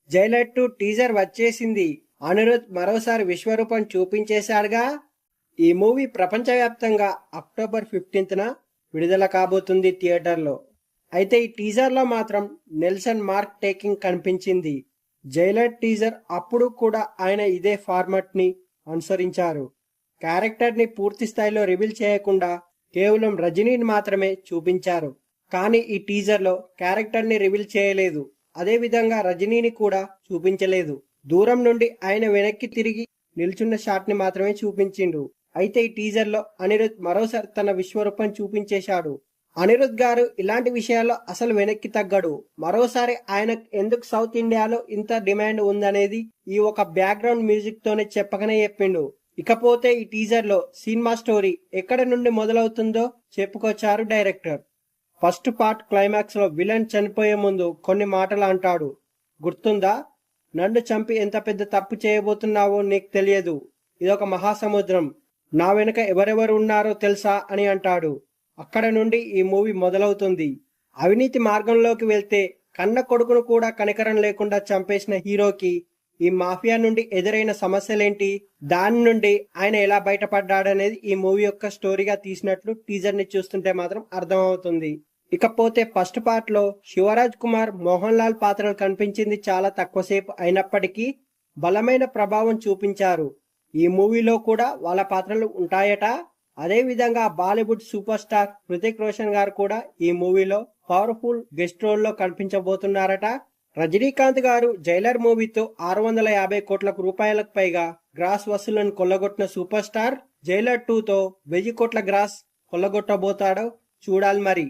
Jailer 2 teaser వచ్చేసింది. అనిరుద్ మరోసారి విశ్వరూపం చూపించేశాడుగా. ఈ మూవీ ప్రపంచవ్యాప్తంగా అక్టోబర్ 15న విడుదల కాబోతుంది థియేటర్లో. అయితే ఈ టీజర్లో మాత్రం నెల్సన్ మార్క్ టేకింగ్ కనిపించింది. జైలర్ టీజర్ అప్పుడు కూడా ఆయన ఇదే ఫార్మాట్ ని అనుసరించారు. క్యారెక్టర్ ని పూర్తి స్థాయిలో రివీల్ చేయకుండా కేవలం రజనీని మాత్రమే చూపించారు. కానీ ఈ టీజర్ లో క్యారెక్టర్ ని రివీల్ చేయలేదు. అదే విధంగా రజనీని కూడా చూపించలేదు. దూరం నుండి ఆయన వెనక్కి తిరిగి నిల్చున్న షాట్ ని మాత్రమే చూపించిండు. అయితే ఈ టీజర్ లో అనిరుద్ మరోసారి తన విశ్వరూపం చూపించేశాడు. అనిరుద్ గారు ఇలాంటి విషయాల్లో అసలు వెనక్కి తగ్గడు. మరోసారి ఆయన ఎందుకు సౌత్ ఇండియాలో ఇంత డిమాండ్ ఉందనేది ఈ ఒక బ్యాక్గ్రౌండ్ మ్యూజిక్ తోనే చెప్పకనే చెప్పిండు. ఇకపోతే ఈ టీజర్ లో సినిమా స్టోరీ ఎక్కడ నుండి మొదలవుతుందో చెప్పుకొచ్చారు డైరెక్టర్. ఫస్ట్ పార్ట్ క్లైమాక్స్ లో విలన్ చనిపోయే ముందు కొన్ని మాటలు అంటాడు. గుర్తుందా? నన్ను చంపి ఎంత పెద్ద తప్పు చేయబోతున్నావో నీకు తెలియదు. ఇదొక మహాసముద్రం. నా వెనుక ఎవరెవరు ఉన్నారో తెలుసా అని అంటాడు. అక్కడ నుండి ఈ మూవీ మొదలవుతుంది. అవినీతి మార్గంలోకి వెళ్తే కన్న కొడుకును కూడా కనికరం లేకుండా చంపేసిన హీరోకి ఈ మాఫియా నుండి ఎదురైన సమస్యలేంటి, దాని నుండి ఆయన ఎలా బయటపడ్డాడనేది ఈ మూవీ యొక్క స్టోరీగా తీసినట్లు టీజర్ ని చూస్తుంటే మాత్రం అర్థమవుతుంది. ఇకపోతే ఫస్ట్ పార్ట్ లో శివరాజ్ కుమార్, మోహన్ లాల్ పాత్రలు కనిపించింది చాలా తక్కువసేపు అయినప్పటికీ బలమైన ప్రభావం చూపించారు. ఈ మూవీలో కూడా వాళ్ళ పాత్రలు ఉంటాయట. అదే విధంగా బాలీవుడ్ సూపర్ స్టార్ హృతిక్ రోషన్ గారు కూడా ఈ మూవీలో పవర్ఫుల్ గెస్ట్ రోల్ లో కనిపించబోతున్నారట. రజనీకాంత్ గారు జైలర్ మూవీతో 650 కోట్ల రూపాయలకు పైగా గ్రాస్ వసూళ్లను కొల్లగొట్టిన సూపర్ స్టార్ జైలర్ 2తో 1000 కోట్ల గ్రాస్ కొల్లగొట్టబోతాడో చూడాలి మరి.